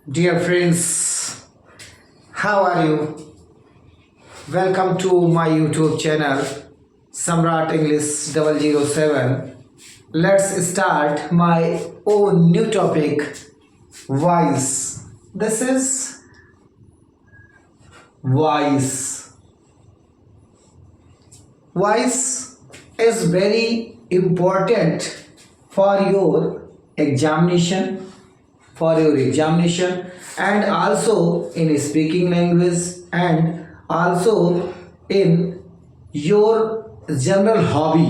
Dear friends, how are you? Welcome to my YouTube channel Samrat English 007. Let's start my own new topic, voice. This is voice. Voice is very important for your examination, and also in speaking language and also in your general hobby.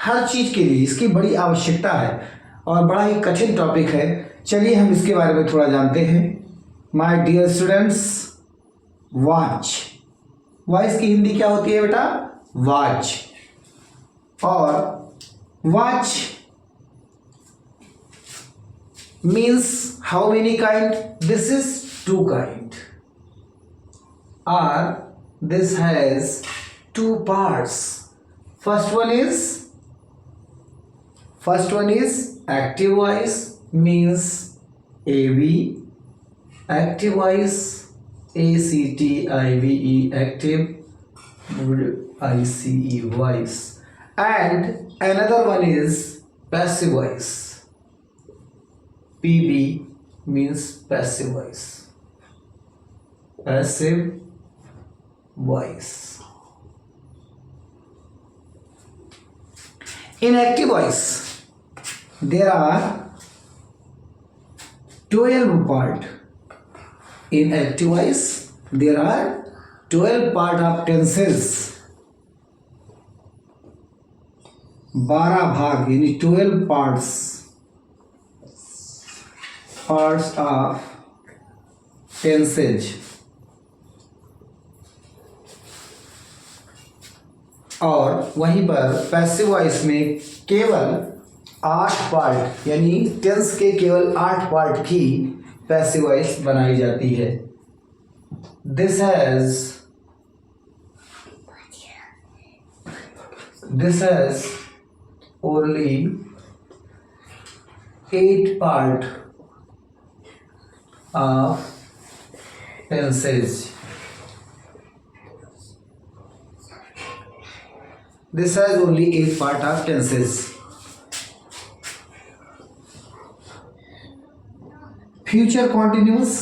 हर चीज़ के लिए इसकी बड़ी आवश्यकता है और बड़ा ही कठिन टॉपिक है। चलिए हम इसके बारे में थोड़ा जानते हैं। My dear students, watch. Voice की हिंदी क्या होती है बेटा? वॉच। और watch means how many kind? This is two kind, or this has two parts. First one is active voice, means AV, active voice, ACTIVE, active, ICE voice, and another one is passive voice. PV means passive voice. Passive voice. In active voice, there are 12 parts. In active voice, there are 12 part of tenses. 12 भाग यानी 12 parts of tenses, और वहीं पर passive voice में केवल 8 part यानी tense के केवल 8 पार्ट की पैसिव वॉइस बनाई जाती है। This has only 8 part of tenses. This has only 8 part of tenses. Future continuous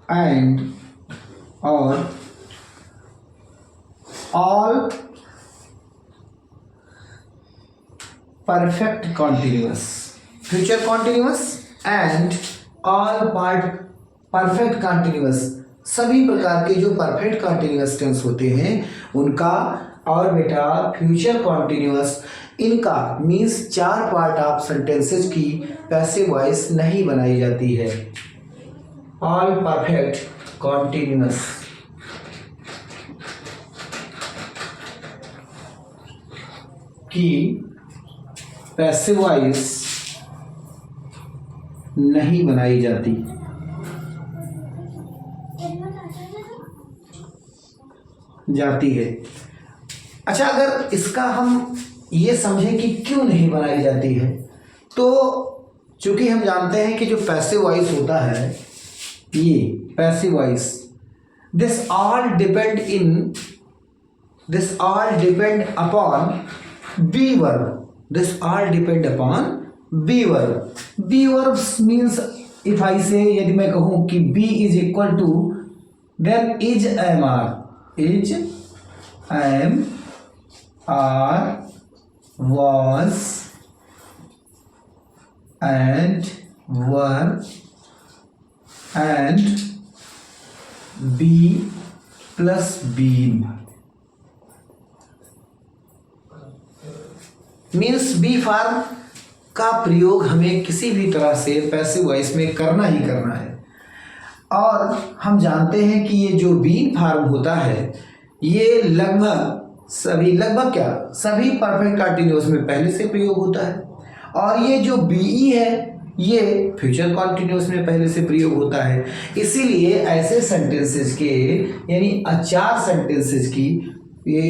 and or all perfect continuous. Future continuous and all part perfect continuous, सभी प्रकार के जो परफेक्ट कंटिन्यूअस टेंस होते हैं उनका, और बेटा फ्यूचर कॉन्टिन्यूअस, इनका मीन्स 4 पार्ट ऑफ सेंटेंसेस की पैसिव वॉइस नहीं बनाई जाती है। ऑल परफेक्ट कॉन्टिन्यूअस की पैसिव वॉइस नहीं बनाई जाती। है अच्छा, अगर इसका हम ये समझें कि क्यों नहीं बनाई जाती है, तो चूंकि हम जानते हैं कि जो पैसिव वॉइस होता है, ये passive voice, this all depend upon be verb. This all depend upon be verb. Be verbs means if I say, यदि मैं कहूँ कि be is equal to, then is am are was and were and be plus been means be form का प्रयोग हमें किसी भी तरह से पैसिव वॉइस में करना ही करना है। और हम जानते हैं कि ये जो बीन फॉर्म होता है, ये सभी परफेक्ट कंटिन्यूअस में पहले से प्रयोग होता है, और ये जो बीई है ये फ्यूचर कॉन्टिन्यूअस में पहले से प्रयोग होता है। इसीलिए ऐसे सेंटेंसेस के यानी 4 सेंटेंसेस की ये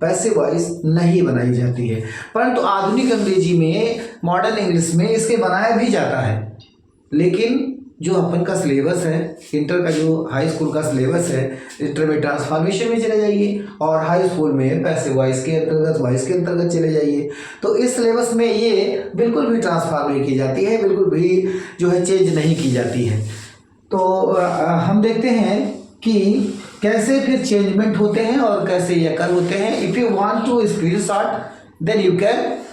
पैसिव वॉइस नहीं बनाई जाती है, परंतु आधुनिक अंग्रेजी में, मॉडर्न इंग्लिश में इसके बनाया भी जाता है। लेकिन जो अपन का सिलेबस है, इंटर का जो हाई स्कूल का सिलेबस है, इंटर में ट्रांसफॉर्मेशन में चले जाइए और हाई स्कूल में पैसिव वॉइस के अंतर्गत, वॉइस के अंतर्गत चले जाइए, तो इस सिलेबस में ये बिल्कुल भी ट्रांसफॉर्म नहीं की जाती है, बिल्कुल भी जो है चेंज नहीं की जाती है। तो हम देखते हैं कि कैसे फिर चेंजमेंट होते हैं और कैसे ये कर होते हैं। If you want to screenshot then you can.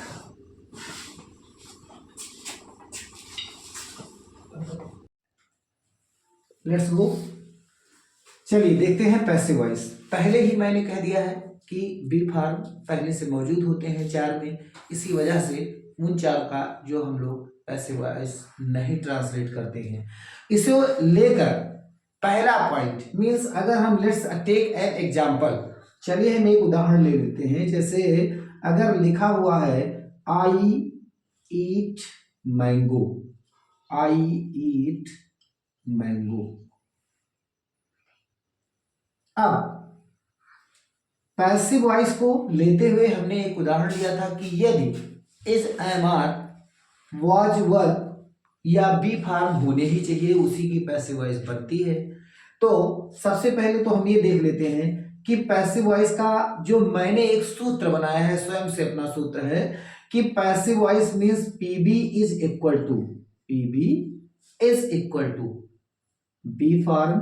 Let's go. चलिए देखते हैं पैसिव वॉइस। पहले ही मैंने कह दिया है कि बी फार्म पहले से मौजूद होते हैं चार में, इसी वजह से उन चार का जो हम लोग पैसिव वॉइस नहीं ट्रांसलेट करते हैं। इसे लेकर पहला पॉइंट मीन्स, अगर हम लेट्स टेक एन एग्जाम्पल, चलिए हम एक उदाहरण ले लेते हैं। जैसे अगर लिखा हुआ है आई ईट मैंगो, आई ईट मैंगो। अब पैसिव वॉइस को लेते हुए हमने एक उदाहरण लिया था कि यदि is am are was were या बी फार्म होने ही चाहिए, उसी की पैसिव वॉइस बनती है। तो सबसे पहले तो हम ये देख लेते हैं कि पैसिव वॉइस का जो मैंने एक सूत्र बनाया है, स्वयं से अपना सूत्र है कि passive voice means PB is equal to, PB is equal to be form,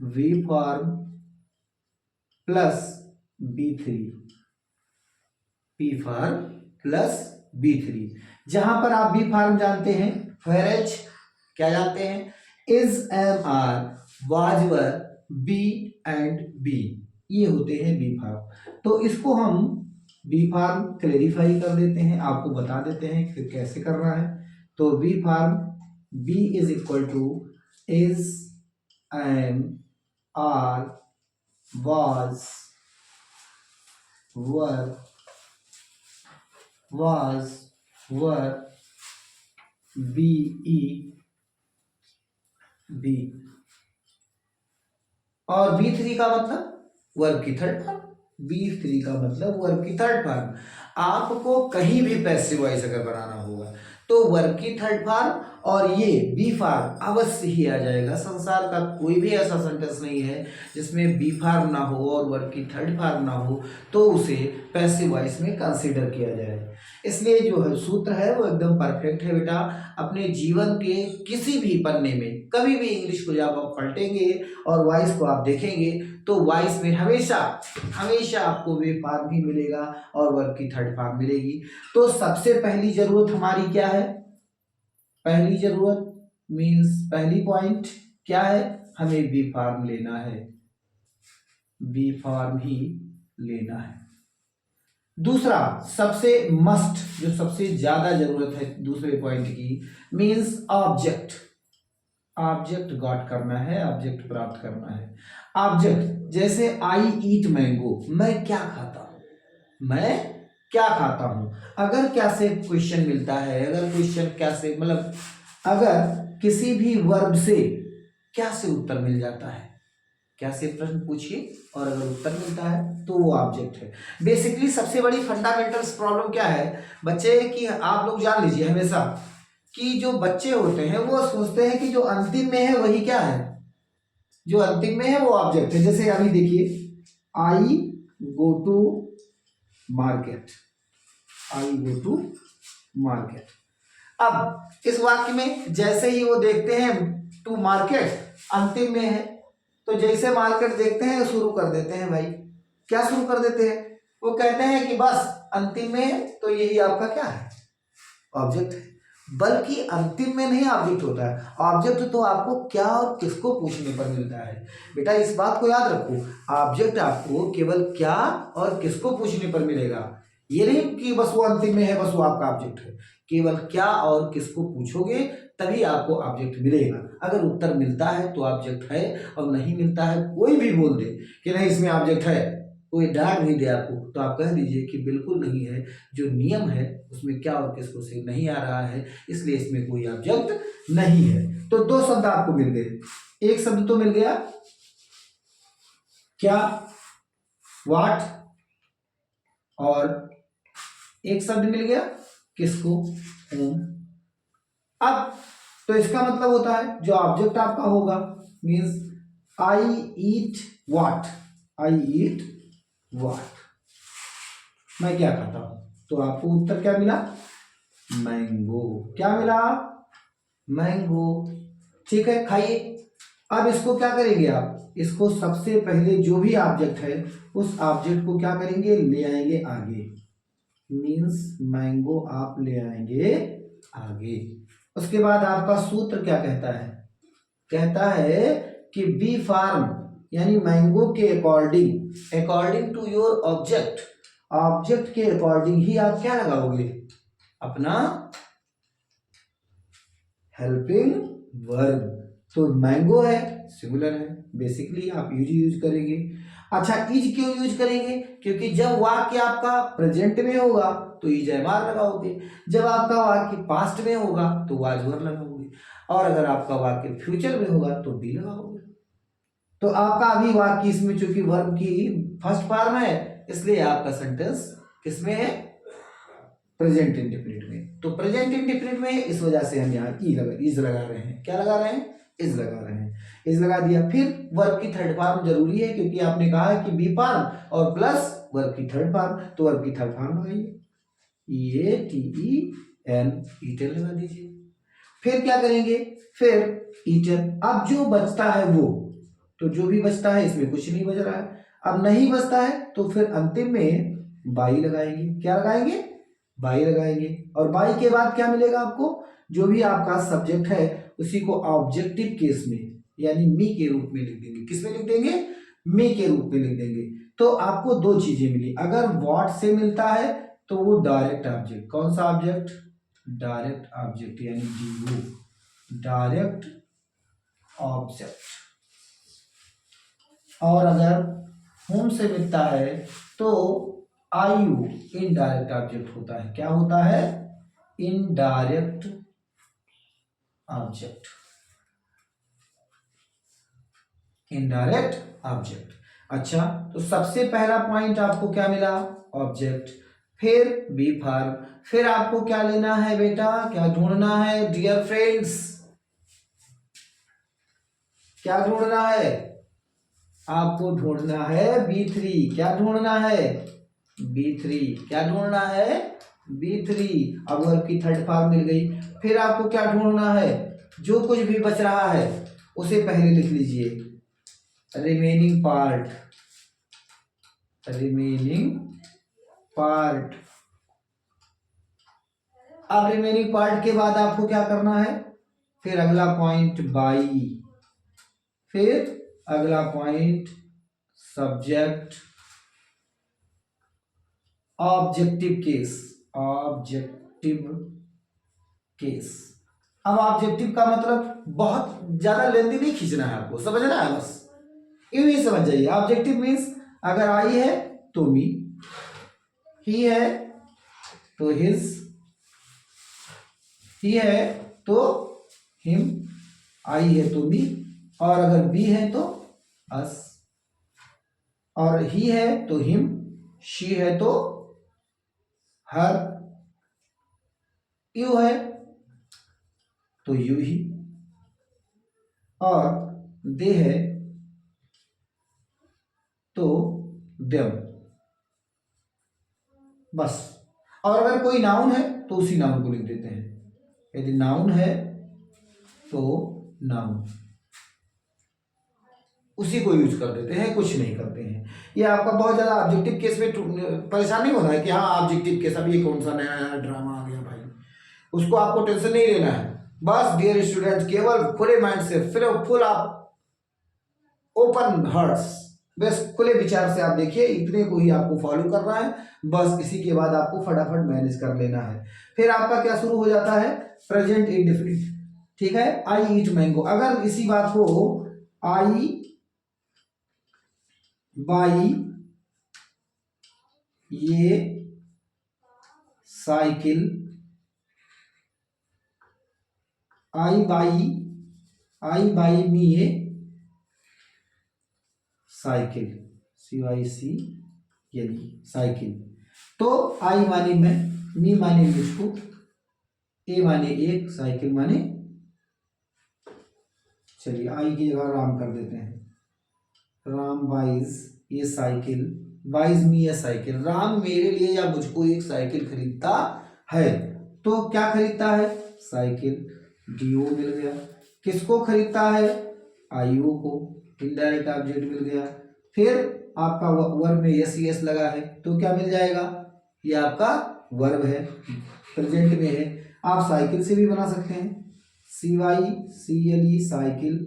V form plus B3, P form plus B3। जहां पर आप बी फार्म जानते हैं, वेरेज क्या जानते हैं, is am are was were be and be, ये होते हैं बी फार्म। तो इसको हम बी फार्म क्लेरिफाई कर देते हैं, आपको बता देते हैं फिर कैसे करना है। तो be form be is equal to is am are was were be be, और B3 का मतलब वर्ब की थर्ड फॉर्म, B3 का मतलब वर्ब की थर्ड फॉर्म। आपको कहीं भी पैसिव वॉइस अगर बनाना होगा तो वर्ब की थर्ड फॉर्म और ये बी फार्म अवश्य ही आ जाएगा। संसार का कोई भी ऐसा सेंटेंस नहीं है जिसमें बी फार्म ना हो और वर्ब की थर्ड फॉर्म ना हो तो उसे पैसिव वॉइस में कंसीडर किया जाए। इसलिए जो है सूत्र है वो एकदम परफेक्ट है बेटा। अपने जीवन के किसी भी पन्ने में कभी भी इंग्लिश को जब आप पलटेंगे और वॉइस को आप देखेंगे तो वॉइस में हमेशा हमेशा आपको वे फार्म ही मिलेगा और वर्ब की थर्ड फॉर्म मिलेगी। तो सबसे पहली जरूरत हमारी क्या है, पहली जरूरत मीन्स पहली पॉइंट क्या है, हमें बी फार्म लेना है, बी फार्म ही लेना है। दूसरा सबसे मस्ट, जो सबसे ज्यादा जरूरत है दूसरे पॉइंट की, मीन्स ऑब्जेक्ट, ऑब्जेक्ट गॉट करना है, ऑब्जेक्ट प्राप्त करना है। ऑब्जेक्ट जैसे आई ईट मैंगो, मैं क्या खाता हूं, मैं क्या खाता हूं। अगर क्या से क्वेश्चन मिलता है, अगर क्वेश्चन क्या से मतलब अगर किसी भी वर्ब से क्या से उत्तर मिल जाता है, क्या से प्रश्न पूछिए और अगर उत्तर मिलता है तो वो ऑब्जेक्ट है। बेसिकली सबसे बड़ी फंडामेंटल प्रॉब्लम क्या है बच्चे कि आप लोग जान लीजिए हमेशा कि जो बच्चे होते हैं वो सोचते हैं कि जो अंतिम में है वही क्या है, जो अंतिम में है वो ऑब्जेक्ट है। जैसे अभी देखिए I go to market, I go to market. अब इस वाक्य में जैसे ही वो देखते हैं टू मार्केट अंतिम में है, तो जैसे मार्केट देखते हैं शुरू कर देते हैं भाई, क्या शुरू कर देते हैं, वो कहते हैं कि बस अंतिम में है तो यही आपका क्या है, ऑब्जेक्ट है। बल्कि अंतिम में नहीं ऑब्जेक्ट होता है, ऑब्जेक्ट तो आपको क्या और किसको पूछने पर मिलता है। बेटा इस बात को याद रखो, ऑब्जेक्ट आपको केवल क्या और किसको पूछने पर मिलेगा। ये नहीं कि बस वो अंतिम में है बस वो आपका ऑब्जेक्ट है, केवल क्या और किसको पूछोगे तभी आपको ऑब्जेक्ट मिलेगा। अगर उत्तर मिलता है तो ऑब्जेक्ट है और नहीं मिलता है कोई भी बोल दे कि नहीं इसमें ऑब्जेक्ट है, कोई डांट नहीं दे आपको, तो आप कह दीजिए कि बिल्कुल नहीं है, जो नियम है उसमें क्या और किसको से नहीं आ रहा है इसलिए इसमें कोई ऑब्जेक्ट नहीं है। तो दो शब्द आपको मिल गए, एक शब्द तो मिल गया क्या, व्हाट, और एक शब्द मिल गया किसको, whom। अब तो इसका मतलब होता है जो ऑब्जेक्ट आपका होगा means I eat what, I eat what, मैं क्या खाता हूं। तो आपको उत्तर क्या मिला, मैंगो। क्या मिला, मैंगो। ठीक है, खाइए। अब इसको क्या करेंगे आप, इसको सबसे पहले जो भी ऑब्जेक्ट है उस ऑब्जेक्ट को क्या करेंगे, ले आएंगे आगे, मीन्स मैंगो आप ले आएंगे आगे। उसके बाद आपका सूत्र क्या कहता है, कहता है कि बी फार्म यानी मैंगो के according, according to your object, object के अकॉर्डिंग ही आप क्या लगाओगे, अपना हेल्पिंग वर्ब। तो मैंगो है, सिंगुलर है, बेसिकली आप यूज करेंगे। अच्छा, इज क्यों यूज करेंगे, क्योंकि जब वाक्य आपका प्रेजेंट में होगा तो इज एमआर लगाओगे, जब आपका वाक्य पास्ट में होगा तो वाज वर लगाओगे, और अगर आपका वाक्य फ्यूचर में होगा तो बी लगाओगे। तो आपका अभी वाक्य इसमें चूंकि वर्ब की फर्स्ट फॉर्म है इसलिए आपका सेंटेंस किसमें है, प्रेजेंट इंडेफिनिट में। तो प्रेजेंट इंडेफिनिट में इस वजह से हम यहाँ इज लगा रहे हैं। क्या लगा रहे हैं, इज लगा रहे हैं, इज लगा दिया। फिर वर्ब की थर्ड फॉर्म जरूरी है क्योंकि आपने कहा है कि बी फॉर्म और प्लस वर्ब की थर्ड फॉर्म, तो वर्ब की थर्ड फॉर्म लगाइए, ये टी ई एन, ईटन लगा दीजिए। फिर क्या करेंगे, फिर ईटन। अब जो बचता है वो, तो जो भी बचता है इसमें कुछ नहीं बच रहा है, अब नहीं बचता है तो फिर अंतिम में बाई लगाएंगे। क्या लगाएंगे, बाई लगाएंगे। और बाई के बाद क्या मिलेगा आपको, जो भी आपका सब्जेक्ट है उसी को ऑब्जेक्टिव केस में यानी मी के रूप में लिख देंगे। किस में लिख देंगे, मी के रूप में लिख देंगे। तो आपको दो चीजें मिली, अगर व्हाट से मिलता है तो वो डायरेक्ट ऑब्जेक्ट, कौन सा ऑब्जेक्ट, डायरेक्ट ऑब्जेक्ट यानी डी, डायरेक्ट ऑब्जेक्ट। और अगर होम से मिलता है तो आयु इनडायरेक्ट ऑब्जेक्ट होता है। क्या होता है, इनडायरेक्ट ऑब्जेक्ट, इनडायरेक्ट ऑब्जेक्ट। अच्छा, तो सबसे पहला पॉइंट आपको क्या मिला, ऑब्जेक्ट, फिर बी फॉर्म, फिर आपको क्या लेना है बेटा, क्या ढूंढना है डियर फ्रेंड्स, क्या ढूंढना है, आपको ढूंढना है B3। क्या ढूंढना है, B3। क्या ढूंढना है, B3। अब वर्ब की थर्ड फॉर्म मिल गई। फिर आपको क्या ढूंढना है, जो कुछ भी बच रहा है उसे पहले लिख लीजिए, रिमेनिंग पार्ट, रिमेनिंग पार्ट। अब रिमेनिंग पार्ट के बाद आपको क्या करना है, फिर अगला पॉइंट बाई, फिर अगला point subject, objective case, objective case. अब ऑब्जेक्टिव का मतलब बहुत ज्यादा लेंथी नहीं खींचना है, आपको समझना है, बस यूं ही समझ जाइए। ऑब्जेक्टिव मीन्स अगर आई है तो मी, ही है तो हिज, ही है तो हिम, आई है तो मी, और अगर बी है तो अस, और ही है तो हिम, शी है तो हर, यू है तो यू ही, और दे है तो देम, बस। और अगर कोई नाउन है तो उसी नाउन को लिख देते हैं, यदि नाउन है तो नाउन उसी को यूज कर देते हैं, कुछ नहीं करते हैं। ये आपका बहुत ज्यादा ऑब्जेक्टिव केस में परेशान नहीं होना है कि हाँ ऑब्जेक्टिव केस, अब ये कौन सा नया नया ड्रामा आ गया भाई, उसको आपको टेंशन नहीं लेना है। बस डियर स्टूडेंट्स, केवल खुले माइंड से, फिर फुल आप ओपन हार्ट्स, बस खुले विचार से आप देखिए, इतने को ही आपको फॉलो करना है, बस इसी के बाद आपको फटाफट मैनेज कर लेना है। फिर आपका क्या शुरू हो जाता है, प्रेजेंट इंडेफिनिट। ठीक है, आई ईट मैंगो। अगर इसी बात को आई बाई ये साइकिल, आई बाई मी ये साइकिल, CYC यानी साइकिल। तो आई माने मैं, मी माने मुझको, ए माने एक, साइकिल माने, चलिए आई की जगह राम कर देते हैं। राम बाइज ये साइकिल, बाइज मी ये साइकिल। राम मेरे लिए या मुझको एक साइकिल खरीदता है। तो क्या खरीदता है? साइकिल। डीओ मिल गया। किसको खरीदता है? आईओ को। इनडायरेक्ट ऑब्जेक्ट मिल गया। फिर आपका वर्ब में यस यस लगा है तो क्या मिल जाएगा? ये आपका वर्ब है, प्रेजेंट में है। आप साइकिल से भी बना सकते हैं, CYCLE साइकिल।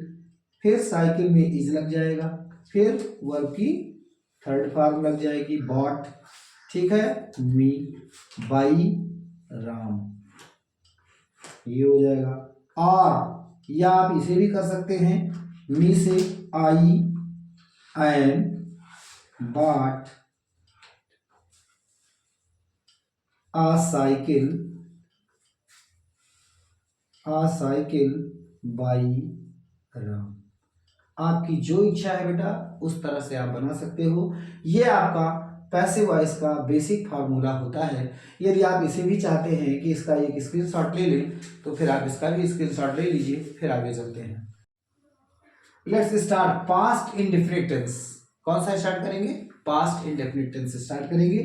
फिर साइकिल में इज लग जाएगा, फिर वर्ब की थर्ड फॉर्म लग जाएगी बॉट। ठीक है, मी बाई राम, ये हो जाएगा। और या आप इसे भी कर सकते हैं, मी से I am bought a cycle by Ram. आपकी जो इच्छा है बेटा उस तरह से आप बना सकते हो। ये आपका पैसिव वॉइस का बेसिक फार्मूला होता है। यदि आप इसे भी चाहते हैं कि इसका एक स्क्रीनशॉट ले लें तो फिर आप इसका भी स्क्रीनशॉट ले लीजिए, फिर आगे चलते हैं। Let's start past indefinite tense. कौन सा स्टार्ट करेंगे? पास्ट इंडेफिनिट टेंस स्टार्ट करेंगे।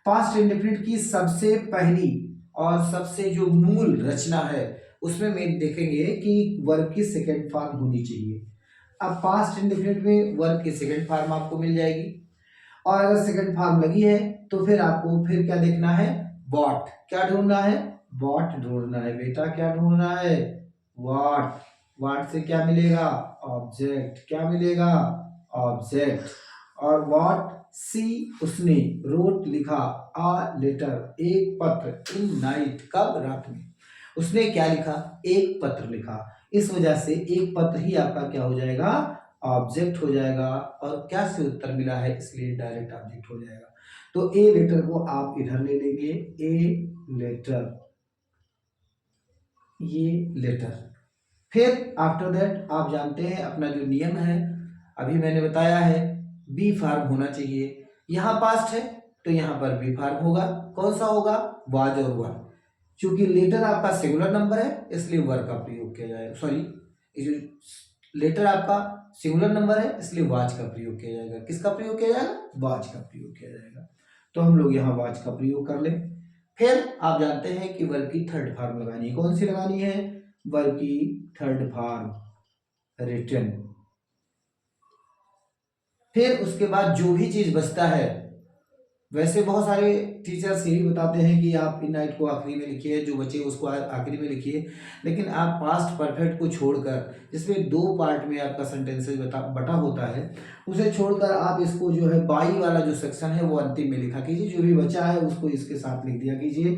पास्ट इंडेफिनिट की सबसे पहली और सबसे जो मूल रचना है उसमें में देखेंगे कि वर्ब की सेकेंड फॉर्म होनी चाहिए। अब पास्ट इंडेफिनिट में वर्ब की सेकंड फॉर्म आपको मिल जाएगी, और अगर सेकंड फॉर्म लगी है तो फिर आपको फिर क्या देखना है? वॉट। क्या ढूंढना है? वॉट ढूंढना है बेटा। क्या ढूंढना है? वॉट। वॉट से क्या मिलेगा? ऑब्जेक्ट। क्या मिलेगा? ऑब्जेक्ट। और वॉट सी उसने, रोट लिखा, आ लेटर एक पत्र, इन नाइट कब? रात में। उसने क्या लिखा? एक पत्र लिखा। इस वजह से एक पत्र ही आपका क्या हो जाएगा? ऑब्जेक्ट हो जाएगा। और क्या से उत्तर मिला है इसलिए डायरेक्ट ऑब्जेक्ट हो जाएगा। तो ए लेटर को आप इधर ले लेंगे, ए लेटर, ये लेटर। फिर आफ्टर दैट आप जानते हैं अपना जो नियम है, अभी मैंने बताया है, बी फार्म होना चाहिए। यहां पास्ट है तो यहां पर बी फार्म होगा। कौन सा होगा? वाज और वर। क्योंकि लेटर आपका सिंगुलर नंबर है इसलिए वर का प्रयोग किया जाएगा। सॉरी, लेटर आपका सिंगुलर नंबर है इसलिए वाज का प्रयोग किया जाएगा। किसका प्रयोग किया जाएगा? वाज का प्रयोग किया जाएगा। तो हम लोग यहाँ वाज का प्रयोग कर लें। फिर आप जानते हैं कि वर्ब की थर्ड फॉर्म लगानी है। कौन सी लगानी है? वर्ब की थर्ड फॉर्म, रिटन। फिर उसके बाद जो भी चीज बचता है, वैसे बहुत सारे टीचर्स यही बताते हैं कि आप इन नाइट को आखिरी में लिखिए, जो बचे उसको आखिरी में लिखिए। लेकिन आप पास्ट परफेक्ट को छोड़कर, जिसमें दो पार्ट में आपका सेंटेंसेस बटा होता है, उसे छोड़कर आप इसको जो है बाई वाला जो सेक्शन है वो अंतिम में लिखा कीजिए। जो भी बचा है उसको इसके साथ लिख दिया कीजिए।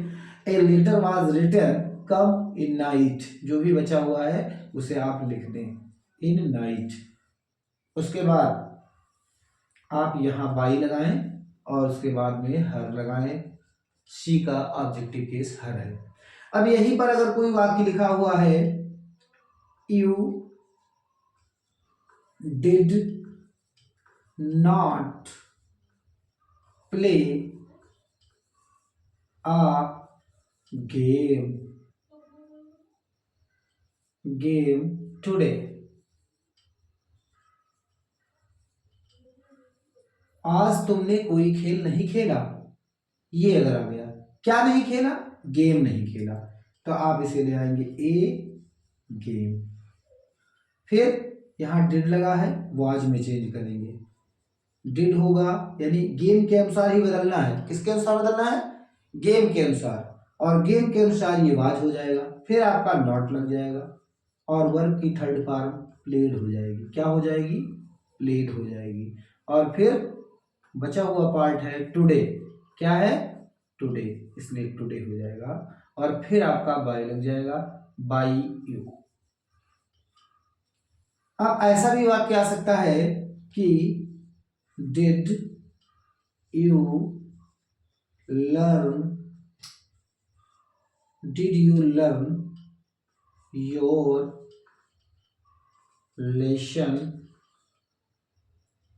ए लेटर वाज रिटन कब? In night. जो भी बचा हुआ है उसे आप लिख दें, इन नाइट। उसके बाद आप यहाँ बाई लगाएं और उसके बाद में हर लगाएं। सी का ऑब्जेक्टिव केस हर है। अब यहीं पर अगर कोई वाक्य लिखा हुआ है, you did not play a game today. आज तुमने कोई खेल नहीं खेला। ये अगर आ गया, क्या नहीं खेला? गेम नहीं खेला। तो आप इसे ले आएंगे ए गेम। फिर यहां डिड लगा है, वाज में चेंज करेंगे। डिड होगा यानी गेम के अनुसार ही बदलना है। किसके अनुसार बदलना है? गेम के अनुसार। और गेम के अनुसार ये वाज हो जाएगा। फिर आपका नॉट लग जाएगा और वर्ब की थर्ड फॉर्म प्लेड हो जाएगी। क्या हो जाएगी? प्लेड हो जाएगी। और फिर बचा हुआ पार्ट है टुडे। क्या है? टुडे, इसलिए टुडे हो जाएगा। और फिर आपका बाय लग जाएगा, बाई यू। अब ऐसा भी वाक्य आ सकता है कि did you learn, did you learn your lesson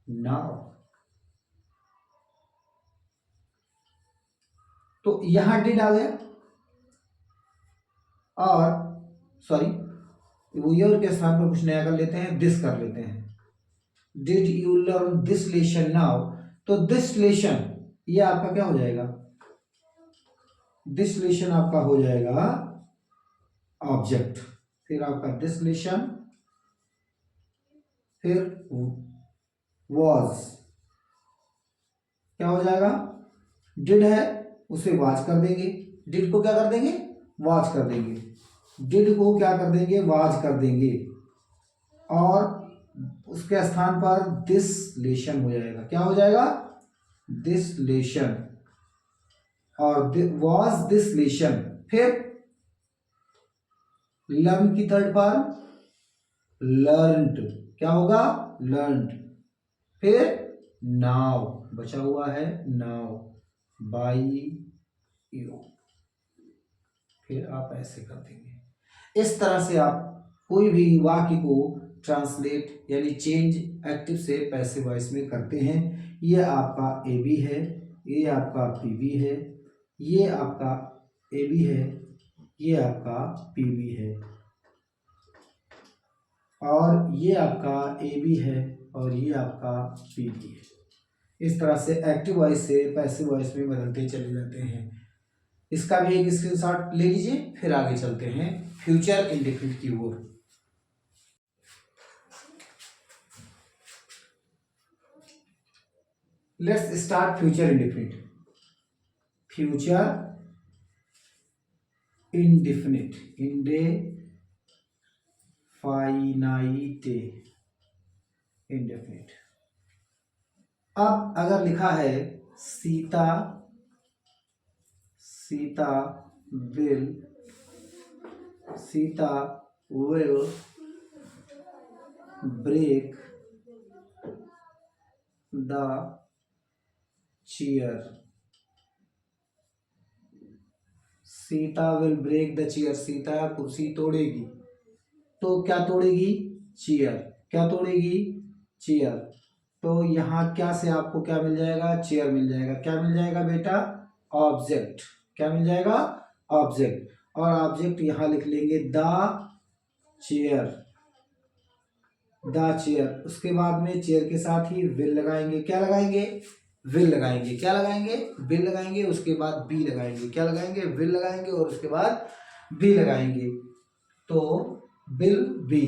now. तो यहां डिड आ गया, और सॉरी वो योर के स्थान पर कुछ नया कर लेते हैं, दिस कर लेते हैं। Did you learn this lesson now, तो दिस लेसन ये आपका क्या हो जाएगा, दिस लेसन आपका हो जाएगा ऑब्जेक्ट, फिर आपका दिस लेसन, फिर वॉज क्या हो जाएगा, डिड है उसे वाज कर देंगे, डिड को क्या कर देंगे, वाज कर देंगे, डिड को क्या कर देंगे, वाज कर देंगे, और उसके स्थान पर दिस लेशन हो जाएगा, क्या हो जाएगा, दिस लेशन, और वाज दिस लेशन, फिर लर्न की थर्ड फॉर्म लर्नड, क्या होगा, लर्नड, फिर नाउ बचा हुआ है नाउ बाय यू, फिर आप ऐसे कर देंगे। इस तरह से आप कोई भी वाक्य को ट्रांसलेट यानी चेंज एक्टिव से पैसिव वॉइस में करते हैं। ये आपका ए बी है, ये आपका पी बी है, ये आपका ए बी है, ये आपका पी बी है, और ये आपका ए बी है, और ये आपका पी बी है। इस तरह से एक्टिव वॉइस से पैसिव वॉइस में बदलते चले जाते हैं। इसका भी एक स्क्रीनशॉट ले लीजिए, फिर आगे चलते हैं फ्यूचर इंडेफिनिट की ओर। Let's start future indefinite. Future indefinite, indefinite, indefinite. अब अगर लिखा है Sita will break the chair, Sita will break the chair, Sita कुर्सी तोड़ेगी, तो क्या तोड़ेगी, चेयर, क्या तोड़ेगी, चेयर, तो यहाँ क्या से आपको क्या मिल जाएगा, चेयर मिल जाएगा, क्या मिल जाएगा बेटा, ऑब्जेक्ट, क्या मिल जाएगा, ऑब्जेक्ट, और ऑब्जेक्ट यहाँ लिख लेंगे द चेयर, द चेयर, उसके बाद में चेयर के साथ ही विल लगाएंगे, क्या लगाएंगे, विल लगाएंगे, क्या लगाएंगे, विल लगाएंगे, उसके बाद बी लगाएंगे, क्या लगाएंगे, विल लगाएंगे, और उसके बाद बी लगाएंगे, तो विल बी,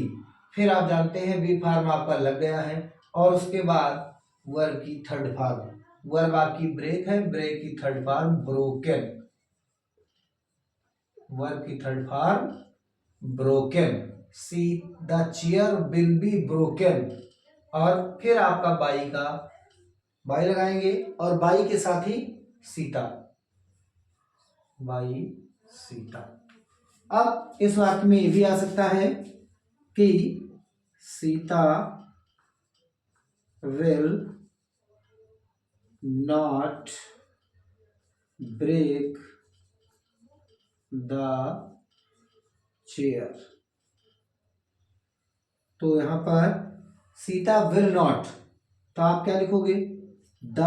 फिर आप जानते हैं बी फार्म आपका लग गया है, और उसके बाद वर्ब की थर्ड फॉर्म, वर्ब आपकी ब्रेक है, ब्रेक की थर्ड फॉर्म ब्रोकन, वर्ब की third form broken, see the chair will be broken, और फिर आपका बाई लगाएंगे, और बाई के साथ ही सीता, बाई सीता। अब इस वाक्य में ये भी आ सकता है कि Sita will not break the chair, तो यहां पर सीता will not, तो आप क्या लिखोगे, द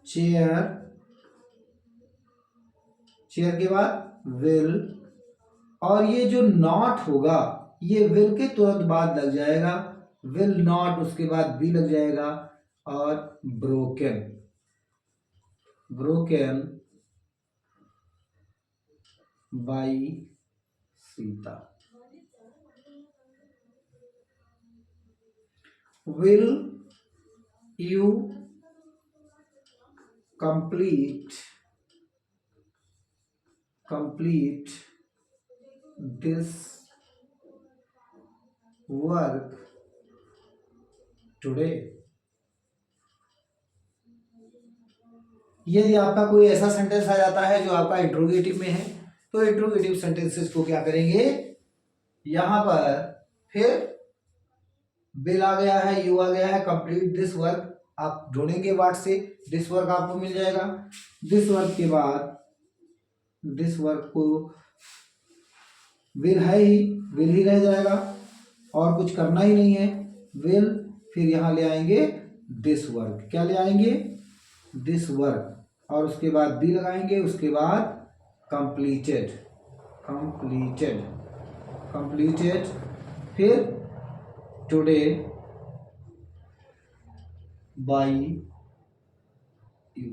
चेयर, चेयर के बाद will, और ये जो नॉट होगा ये will के तुरंत बाद लग जाएगा, विल नॉट उसके बाद बी लग जाएगा, और broken, broken by Sita. Will you complete this work today. यदि आपका कोई ऐसा सेंटेंस आ जाता है जो आपका इंट्रोगेटिव में है, तो इंट्रोगेटिव सेंटेंसेस को क्या करेंगे, यहां पर फिर विल आ गया है, यू आ गया है, कंप्लीट दिस वर्क आप ढूंढेंगे वाट से, दिस वर्क आपको मिल जाएगा, दिस वर्क के बाद दिस वर्क को विल है ही, विल ही रह जाएगा, और कुछ करना ही नहीं है, विल, फिर यहां ले आएंगे दिस वर्क, क्या ले आएंगे, दिस वर्क, और उसके बाद बी लगाएंगे, उसके बाद कंप्लीटेड, कंप्लीटेड, कंप्लीटेड, फिर टुडे बाय यू।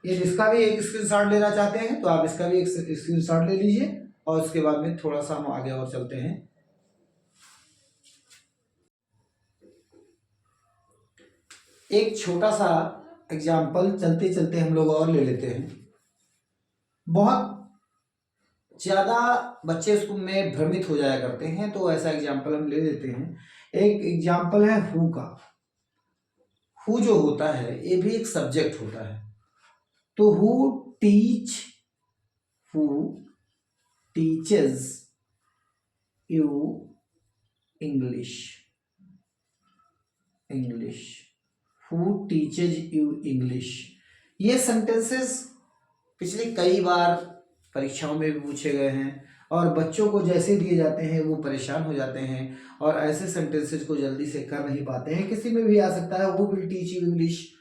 ये इसका भी एक स्क्रीनशॉट लेना चाहते हैं तो आप इसका भी एक स्क्रीनशॉट ले लीजिए और उसके बाद में थोड़ा सा हम आगे और चलते हैं। एक छोटा सा एग्जाम्पल चलते चलते हम लोग और ले लेते हैं। बहुत ज़्यादा बच्चे स्कूल में भ्रमित हो जाया करते हैं तो ऐसा एग्जाम्पल हम ले लेते हैं। एक एग्जाम्पल है हु का। हु जो होता है ये भी एक सब्जेक्ट होता है। तो who teaches you English, English, who teaches you English. ये सेंटेंसेस पिछले कई बार परीक्षाओं में भी पूछे गए हैं और बच्चों को जैसे दिए जाते हैं वो परेशान हो जाते हैं और ऐसे सेंटेंसेस को जल्दी से कर नहीं पाते हैं। किसी में भी आ सकता है, who will teach you English,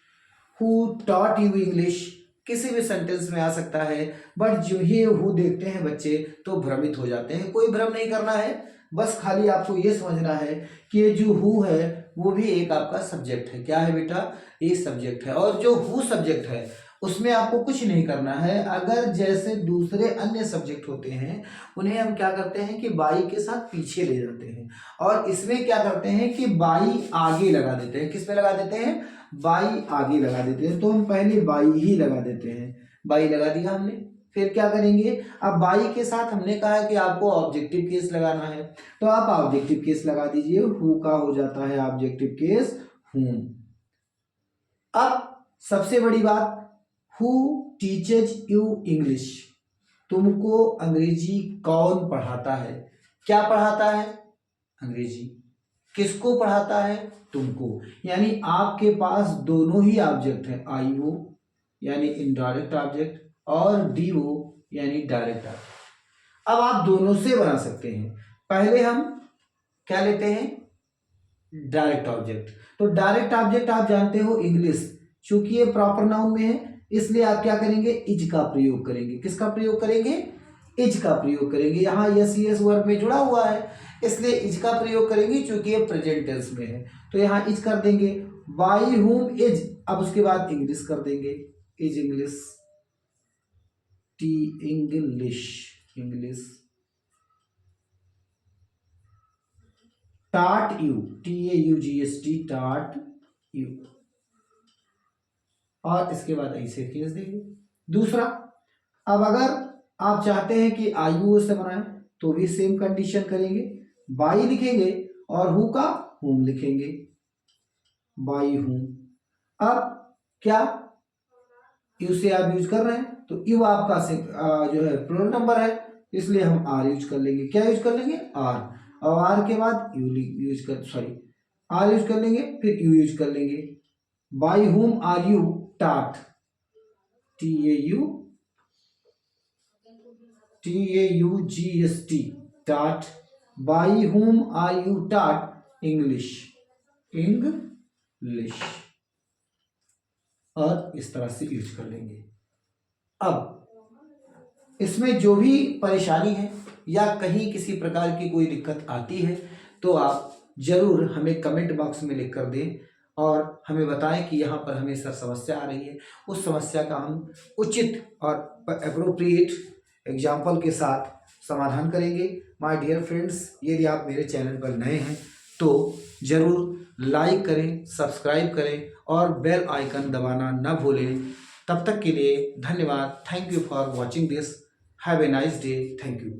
who taught you English, किसी भी सेंटेंस में आ सकता है। बट जो ये हु देखते हैं बच्चे तो भ्रमित हो जाते हैं। कोई भ्रम नहीं करना है, बस खाली आपको ये समझना है कि ये जो हु है वो भी एक आपका सब्जेक्ट है। क्या है बेटा? ये सब्जेक्ट है। और जो हु सब्जेक्ट है उसमें आपको कुछ नहीं करना है। अगर जैसे दूसरे अन्य सब्जेक्ट होते हैं उन्हें हम क्या करते हैं कि बाई के साथ पीछे ले जाते हैं और इसमें क्या करते हैं कि बाई आगे लगा देते हैं। किस पे लगा देते हैं? बाई आगे लगा देते हैं। तो हम पहले बाई ही लगा देते हैं। बाई लगा दिया हमने, फिर क्या करेंगे? अब बाई के साथ हमने कहा है कि आपको ऑब्जेक्टिव केस लगाना है तो आप ऑब्जेक्टिव केस लगा दीजिए। हु का हो जाता है ऑब्जेक्टिव केस हूं। अब सबसे बड़ी बात, हु टीचेज यू इंग्लिश, तुमको अंग्रेजी कौन पढ़ाता है? क्या पढ़ाता है? अंग्रेजी। किसको पढ़ाता है? तुमको। यानी आपके पास दोनों ही ऑब्जेक्ट है, आई वो यानी इनडायरेक्ट ऑब्जेक्ट और डी ओ यानी डायरेक्ट ऑब्जेक्ट। अब आप दोनों से बना सकते हैं। पहले हम क्या लेते हैं? Direct object. तो डायरेक्ट ऑब्जेक्ट आप जानते हो इंग्लिश, चूंकि ये प्रॉपर नाउन में है इसलिए आप क्या करेंगे? इज का प्रयोग करेंगे। किसका प्रयोग करेंगे? इज का प्रयोग करेंगे। यहाँ यस यस वर्ब में जुड़ा हुआ है इसलिए इज का प्रयोग करेंगे चूंकि ये प्रेजेंट टेंस में है। तो यहाँ इज कर देंगे। बाय हुम इज, अब उसके बाद इंग्लिश कर देंगे। Is English, T English, English. टाट यू, TAUGST, टाट यू। और इसके बाद ऐसे केस देंगे। दूसरा, अब अगर आप चाहते हैं कि आयु से बनाएं तो भी सेम कंडीशन करेंगे। बाई लिखेंगे और हु का हुम लिखेंगे। बाई हुम। अब क्या यू से आप यूज कर रहे हैं तो यू आपका जो है प्लूरल नंबर है इसलिए हम आर यूज कर लेंगे। क्या यूज कर लेंगे? आर। और आर के बाद यू यूज कर, सॉरी आर यूज कर लेंगे फिर यू यूज कर लेंगे। बाई हुम आर यू टाट, TAUGST, टाट। बाई हुम आर यू टाट इंग्लिश, इंग्लिश। और इस तरह से यूज कर लेंगे। अब इसमें जो भी परेशानी है या कहीं किसी प्रकार की कोई दिक्कत आती है तो आप जरूर हमें कमेंट बॉक्स में लिख कर दें और हमें बताएं कि यहाँ पर हमें सर समस्या आ रही है। उस समस्या का हम उचित और एप्रोप्रिएट एग्जाम्पल के साथ समाधान करेंगे। माय डियर फ्रेंड्स, यदि आप मेरे चैनल पर नए हैं तो ज़रूर लाइक करें, सब्सक्राइब करें और बेल आइकन दबाना न भूलें। तब तक के लिए धन्यवाद। Thank you for watching this. Have a nice day. Thank you.